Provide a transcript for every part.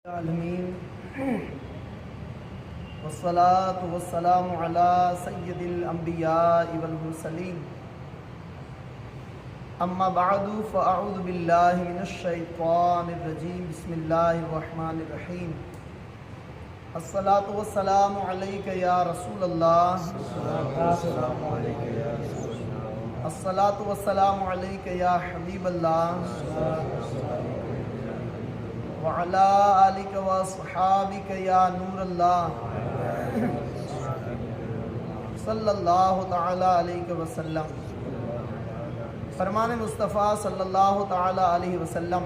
العالمین والصلاة والسلام علی سید الانبیاء والمرسلین اما بعد فاعوذ باللہ من الشیطان الرجیم بسم اللہ الرحمن الرحیم الصلاة والسلام علیک یا رسول اللہ الصلاة والسلام علیک یا حبیب اللہ وعلى آلك وصحابك يا نور الله صلی اللہ تعالی علیہ وسلم۔ فرمان مصطفیٰ صلی اللہ تعالی علیہ وسلم،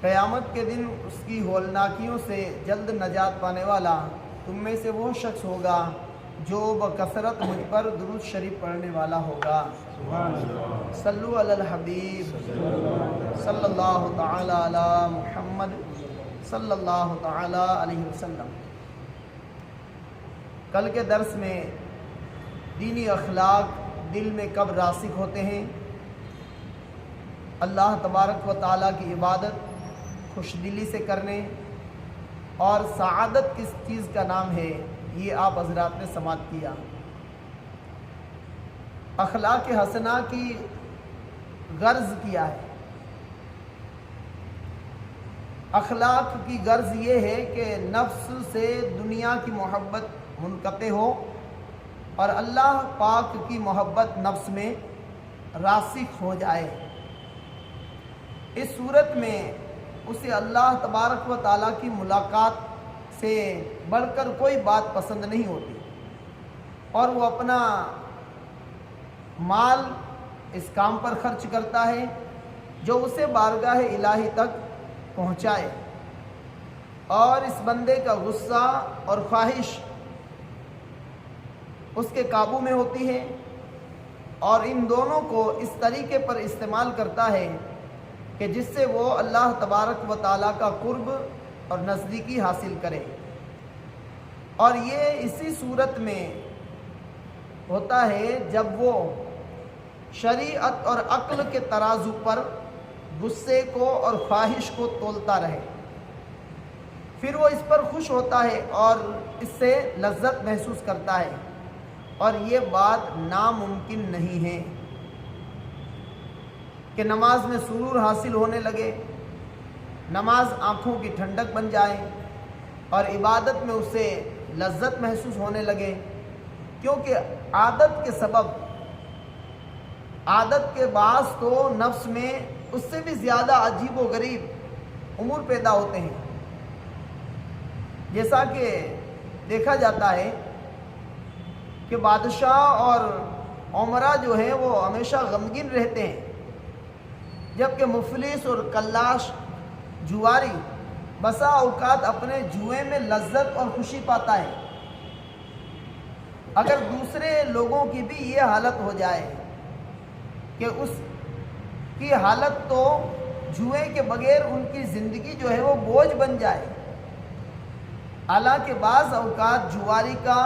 قیامت کے دن اس کی ہولناکیوں سے جلد نجات پانے والا تم میں سے وہ شخص ہوگا جو بکثرت مجھ پر درود شریف پڑھنے والا ہوگا۔ صلو علی الحبیب صلی اللہ تعالی علی محمد صلی اللہ تعالی علیہ وسلم۔ کل کے درس میں دینی اخلاق دل میں کب راسخ ہوتے ہیں، اللہ تبارک و تعالیٰ کی عبادت خوش دلی سے کرنے اور سعادت کس چیز کا نام ہے، یہ آپ حضرات نے سماعت کیا۔ اخلاق حسنہ کی غرض کیا ہے؟ اخلاق کی غرض یہ ہے کہ نفس سے دنیا کی محبت منقطع ہو اور اللہ پاک کی محبت نفس میں راسخ ہو جائے۔ اس صورت میں اسے اللہ تبارک و تعالیٰ کی ملاقات سے بڑھ کر کوئی بات پسند نہیں ہوتی اور وہ اپنا مال اس کام پر خرچ کرتا ہے جو اسے بارگاہ الہی تک پہنچائے، اور اس بندے کا غصہ اور خواہش اس کے قابو میں ہوتی ہے اور ان دونوں کو اس طریقے پر استعمال کرتا ہے کہ جس سے وہ اللہ تبارک و تعالیٰ کا قرب اور نزدیکی حاصل کرے، اور یہ اسی صورت میں ہوتا ہے جب وہ شریعت اور عقل کے ترازو پر غصے کو اور خواہش کو تولتا رہے، پھر وہ اس پر خوش ہوتا ہے اور اس سے لذت محسوس کرتا ہے، اور یہ بات ناممکن نہیں ہے کہ نماز میں سرور حاصل ہونے لگے، نماز آنکھوں کی ٹھنڈک بن جائے اور عبادت میں اسے لذت محسوس ہونے لگے، کیونکہ عادت کے سبب، عادت کے باعث تو نفس میں اس سے بھی زیادہ عجیب و غریب امور پیدا ہوتے ہیں۔ جیسا کہ دیکھا جاتا ہے کہ بادشاہ اور عمرا جو ہیں وہ ہمیشہ غمگین رہتے ہیں، جبکہ مفلس اور کلاش جواری بسا اوقات اپنے جوئے میں لذت اور خوشی پاتا ہے۔ اگر دوسرے لوگوں کی بھی یہ حالت ہو جائے کہ اس کی حالت تو جوئے کے بغیر ان کی زندگی جو ہے وہ بوجھ بن جائے، حالانکہ بعض اوقات جواری کا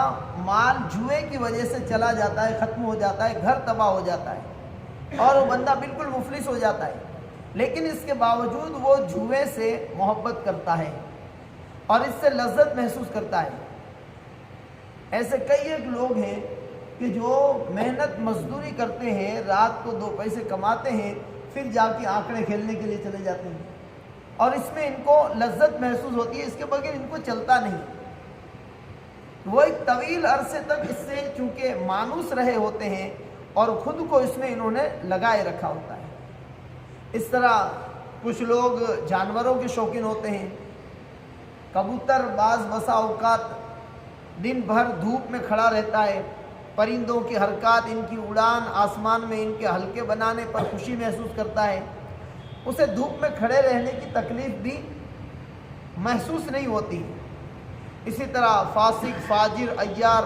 مال جوئے کی وجہ سے چلا جاتا ہے، ختم ہو جاتا ہے، گھر تباہ ہو جاتا ہے اور وہ بندہ بالکل مفلس ہو جاتا ہے، لیکن اس کے باوجود وہ جوئے سے محبت کرتا ہے اور اس سے لذت محسوس کرتا ہے۔ ایسے کئی ایک لوگ ہیں کہ جو محنت مزدوری کرتے ہیں، رات کو دو پیسے کماتے ہیں، پھر جا کے آنکڑے کھیلنے کے لیے چلے جاتے ہیں اور اس میں ان کو لذت محسوس ہوتی ہے، اس کے بغیر ان کو چلتا نہیں۔ وہ ایک طویل عرصے تک اس سے چونکہ مانوس رہے ہوتے ہیں اور خود کو اس میں انہوں نے لگائے رکھا ہوتا ہے۔ اس طرح کچھ لوگ جانوروں کے شوقین ہوتے ہیں، کبوتر بعض بسا اوقات دن بھر دھوپ میں کھڑا رہتا ہے، پرندوں کی حرکات، ان کی اڑان، آسمان میں ان کے حلقے بنانے پر خوشی محسوس کرتا ہے، اسے دھوپ میں کھڑے رہنے کی تکلیف بھی محسوس نہیں ہوتی۔ اسی طرح فاسق، فاجر، عیار،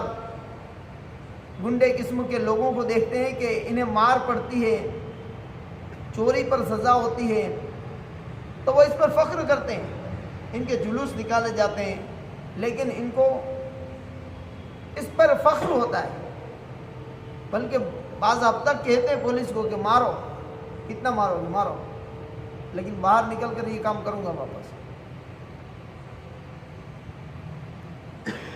گنڈے قسم کے لوگوں کو دیکھتے ہیں کہ انہیں مار پڑتی ہے، چوری پر سزا ہوتی ہے، تو وہ اس پر فخر کرتے ہیں، ان کے جلوس نکالے جاتے ہیں، لیکن ان کو اس پر فخر ہوتا ہے، بلکہ بعض اب تک کہتے ہیں پولیس کو کہ مارو، کتنا مارو گے مارو، لیکن باہر نکل کر یہ کام کروں گا واپس۔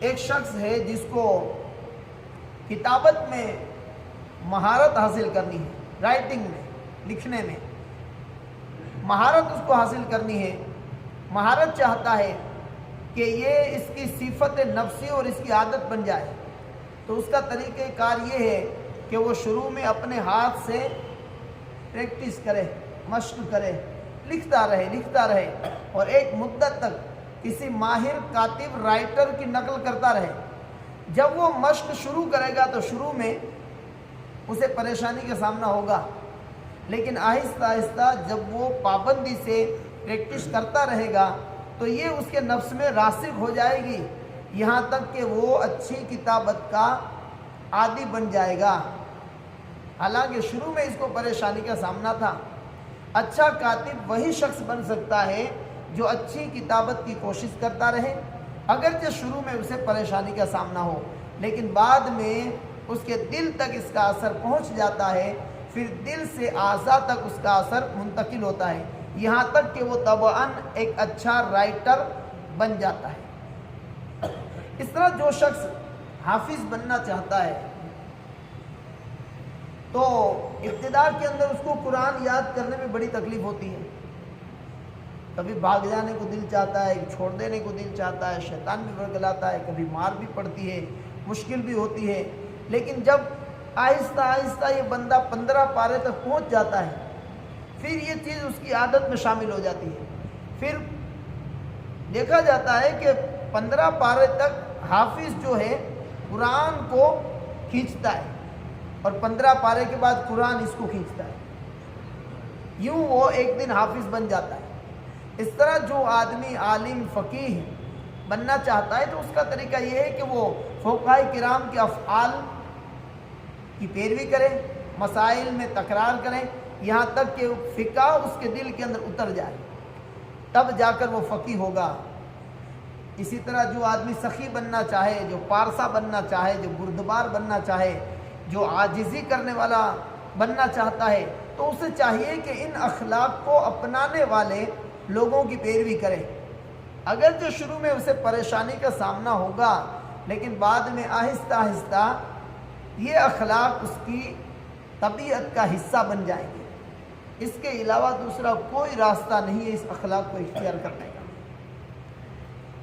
ایک شخص ہے جس کو کتابت میں مہارت حاصل کرنی ہے، رائٹنگ میں، لکھنے میں مہارت اس کو حاصل کرنی ہے، مہارت چاہتا ہے کہ یہ اس کی صفت نفسی اور اس کی عادت بن جائے، تو اس کا طریقہ کار یہ ہے کہ وہ شروع میں اپنے ہاتھ سے پریکٹس کرے، مشق کرے، لکھتا رہے اور ایک مدت تک کسی ماہر کاتب رائٹر کی نقل کرتا رہے۔ جب وہ مشق شروع کرے گا تو شروع میں اسے پریشانی کا سامنا ہوگا، لیکن آہستہ آہستہ جب وہ پابندی سے پریکٹس کرتا رہے گا تو یہ اس کے نفس میں راسخ ہو جائے گی، یہاں تک کہ وہ اچھی کتابت کا عادی بن جائے گا۔ حالانکہ شروع میں اس کو پریشانی کا سامنا تھا۔ اچھا کاتب وہی شخص بن سکتا ہے جو اچھی کتابت کی کوشش کرتا رہے، اگرچہ شروع میں اسے پریشانی کا سامنا ہو، لیکن بعد میں اس کے دل تک اس کا اثر پہنچ جاتا ہے، پھر دل سے اعضاء تک اس کا اثر منتقل ہوتا ہے، یہاں تک کہ وہ طبعاً ایک اچھا رائٹر بن جاتا ہے۔ اس طرح جو شخص حافظ بننا چاہتا ہے تو ابتدا کے اندر اس کو قرآن یاد کرنے میں بڑی تکلیف ہوتی ہے، کبھی بھاگ جانے کو دل چاہتا ہے، چھوڑ دینے کو دل چاہتا ہے، شیطان بھی ورگلاتا ہے، کبھی مار بھی پڑتی ہے، مشکل بھی ہوتی ہے، لیکن جب آہستہ آہستہ یہ بندہ 15 پارے تک پہنچ جاتا ہے پھر یہ چیز اس کی عادت میں شامل ہو جاتی ہے۔ پھر دیکھا جاتا ہے کہ 15 پارے تک حافظ جو ہے قرآن کو کھینچتا ہے اور 15 پارے کے بعد قرآن اس کو کھینچتا ہے، یوں وہ ایک دن حافظ بن جاتا ہے۔ اس طرح جو آدمی عالم فقیہ بننا چاہتا ہے تو اس کا طریقہ یہ ہے کہ وہ فقہاء کرام کے افعال کی پیروی کرے، مسائل میں تکرار کریں، یہاں تک کہ فقہ اس کے دل کے اندر اتر جائے، تب جا کر وہ فقیہ ہوگا۔ اسی طرح جو آدمی سخی بننا چاہے، جو پارسا بننا چاہے، جو بردبار بننا چاہے، جو عاجزی کرنے والا بننا چاہتا ہے تو اسے چاہیے کہ ان اخلاق کو اپنانے والے لوگوں کی پیروی کرے، اگرچہ شروع میں اسے پریشانی کا سامنا ہوگا لیکن بعد میں آہستہ آہستہ یہ اخلاق اس کی طبیعت کا حصہ بن جائیں گے۔ اس کے علاوہ دوسرا کوئی راستہ نہیں ہے اس اخلاق کو اختیار کرنے کا۔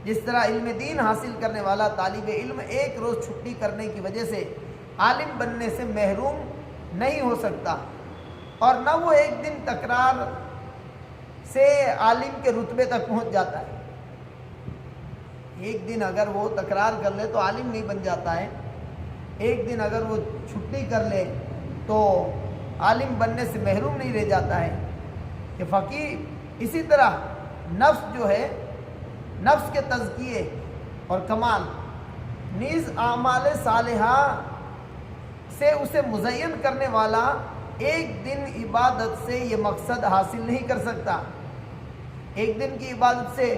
جس طرح علم دین حاصل کرنے والا طالب علم ایک روز چھٹی کرنے کی وجہ سے عالم بننے سے محروم نہیں ہو سکتا، اور نہ وہ ایک دن تکرار سے عالم کے رتبے تک پہنچ جاتا ہے۔ ایک دن اگر وہ تکرار کر لے تو عالم نہیں بن جاتا ہے، ایک دن اگر وہ چھٹی کر لے تو عالم بننے سے محروم نہیں رہ جاتا ہے کہ فقیہ۔ اسی طرح نفس جو ہے، نفس کے تزکیے اور کمال نیز اعمال صالحہ سے اسے مزین کرنے والا ایک دن عبادت سے یہ مقصد حاصل نہیں کر سکتا۔ ایک دن کی عبادت سے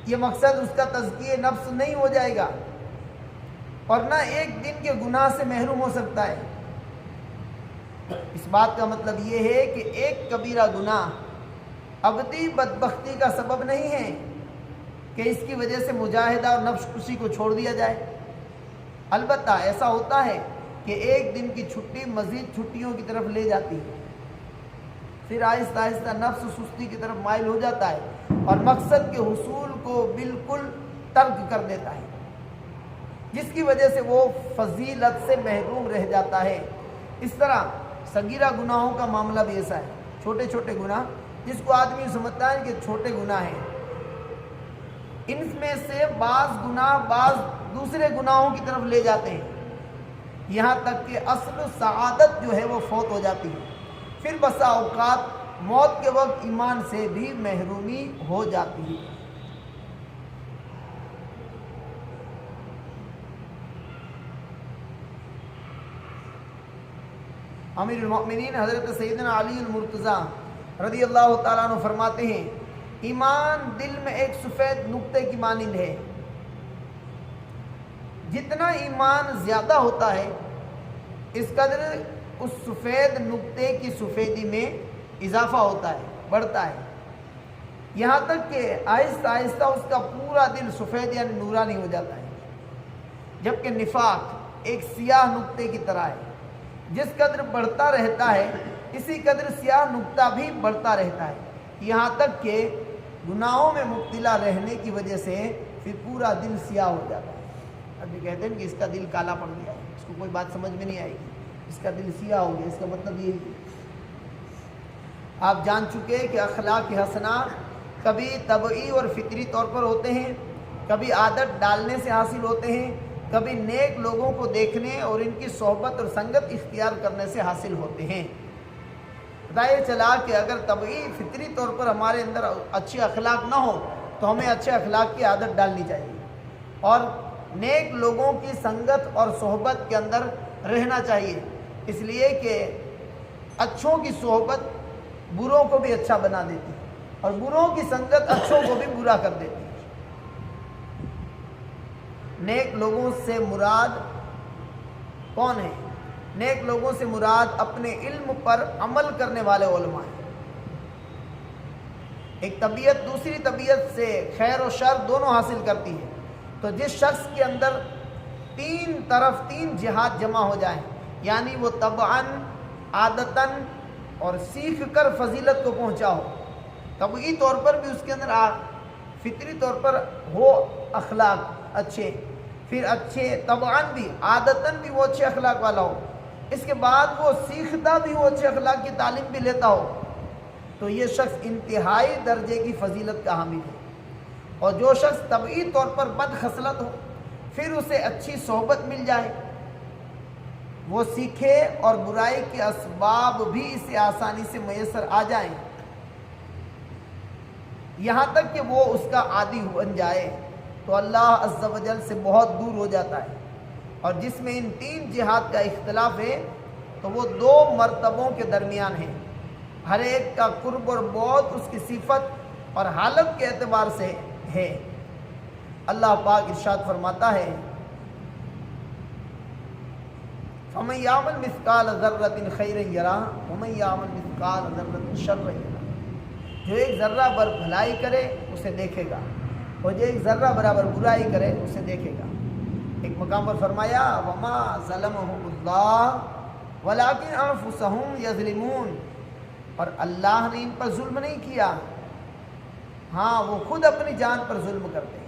یہ مقصد اس کا تزکیہ نفس نہیں ہو جائے گا، اور نہ ایک دن کے گناہ سے محروم ہو سکتا ہے۔ اس بات کا مطلب یہ ہے کہ ایک کبیرہ گناہ ابدی بدبختی کا سبب نہیں ہے کہ اس کی وجہ سے مجاہدہ اور نفس کشی کو چھوڑ دیا جائے۔ البتہ ایسا ہوتا ہے کہ ایک دن کی چھٹی مزید چھٹیوں کی طرف لے جاتی ہے، پھر آہستہ آہستہ نفس سستی کی طرف مائل ہو جاتا ہے اور مقصد کے حصول کو بالکل ترک کر دیتا ہے، جس کی وجہ سے وہ فضیلت سے محروم رہ جاتا ہے۔ اس طرح صغیرہ گناہوں کا معاملہ بھی ایسا ہے، چھوٹے چھوٹے گناہ جس کو آدمی سمجھتا ہے کہ چھوٹے گناہ ہیں، ان میں سے بعض گناہ بعض دوسرے گناہوں کی طرف لے جاتے ہیں، یہاں تک کہ اصل سعادت جو ہے وہ فوت ہو جاتی ہے، پھر بسا اوقات موت کے وقت ایمان سے بھی محرومی ہو جاتی ہے۔ امیر المؤمنین حضرت سیدنا علی المرتضیٰ رضی اللہ تعالیٰ عنہ فرماتے ہیں، ایمان دل میں ایک سفید نقطے کی مانند ہے، جتنا ایمان زیادہ ہوتا ہے اس قدر اس سفید نقطے کی سفیدی میں اضافہ ہوتا ہے، بڑھتا ہے۔ یہاں تک کہ آہستہ آہستہ اس کا پورا دل سفید یعنی نورانی ہو جاتا ہے، جبکہ نفاق ایک سیاہ نقطے کی طرح ہے، جس قدر بڑھتا رہتا ہے اسی قدر سیاہ نقطہ بھی بڑھتا رہتا ہے، یہاں تک کہ گناہوں میں مبتلا رہنے کی وجہ سے پھر پورا دل سیاہ ہو جاتا ہے۔ ابھی کہتے ہیں کہ اس کا دل کالا پڑ گیا ہے، اس کو کوئی بات سمجھ میں نہیں آئے گی، اس کا دل سیاہ ہو گیا، اس کا مطلب یہی ہے۔ آپ جان چکے کہ اخلاق حسنہ کبھی طبعی اور فطری طور پر ہوتے ہیں، کبھی عادت ڈالنے سے حاصل ہوتے ہیں، کبھی نیک لوگوں کو دیکھنے اور ان کی صحبت اور سنگت اختیار کرنے سے حاصل ہوتے ہیں۔ پتہ یہ چلا کہ اگر طبعی فطری طور پر ہمارے اندر اچھے اخلاق نہ ہو تو ہمیں اچھے اخلاق کی عادت ڈالنی چاہیے اور نیک لوگوں کی سنگت اور صحبت کے اندر رہنا چاہیے، اس لیے کہ اچھوں کی صحبت بروں کو بھی اچھا بنا دیتی ہے اور بروں کی سنگت اچھوں کو بھی برا کر دیتی ہے۔ نیک لوگوں سے مراد کون ہے؟ نیک لوگوں سے مراد اپنے علم پر عمل کرنے والے علماء ہیں۔ ایک طبیعت دوسری طبیعت سے خیر و شر دونوں حاصل کرتی ہے، تو جس شخص کے اندر تین جہات جمع ہو جائیں، یعنی وہ طبعاً، عادتاً اور سیکھ کر فضیلت کو پہنچا ہو، طبعی طور پر بھی اس کے اندر فطری طور پر ہو اخلاق اچھے، پھر اچھے طبعاً بھی، عادتاً بھی وہ اچھے اخلاق والا ہو، اس کے بعد وہ سیکھتا بھی ہو، اچھے اخلاق کی تعلیم بھی لیتا ہو، تو یہ شخص انتہائی درجے کی فضیلت کا حامل ہے۔ اور جو شخص طبعی طور پر بد خصلت ہو، پھر اسے اچھی صحبت مل جائے، وہ سیکھے اور برائی کے اسباب بھی اسے آسانی سے میسر آ جائیں، یہاں تک کہ وہ اس کا عادی بن جائے، تو اللہ عز و جل سے بہت دور ہو جاتا ہے۔ اور جس میں ان تین جہات کا اختلاف ہے تو وہ دو مرتبوں کے درمیان ہے، ہر ایک کا قرب اور بعد اس کی صفت اور حالت کے اعتبار سے ہے۔ اللہ پاک ارشاد فرماتا ہے، فَمَن يَعْمَلْ مِثْقَالَ ذَرَّةٍ خَيْرًا يَرَهُ وَمَن يَعْمَلْ مِثْقَالَ ذَرَّةٍ شَرًّا يَرَهُ۔ جو ایک ذرہ بر بھلائی کرے اسے دیکھے گا اور جو ایک ذرہ برابر برائی کرے اسے دیکھے گا۔ ایک مقام پر فرمایا، وَمَا ظَلَمَهُمُ اللَّهُ وَلَٰكِنْ أَنفُسَهُمْ يَظْلِمُونَ، اور اللہ نے ان پر ظلم نہیں کیا، ہاں وہ خود اپنی جان پر ظلم کرتے ہیں۔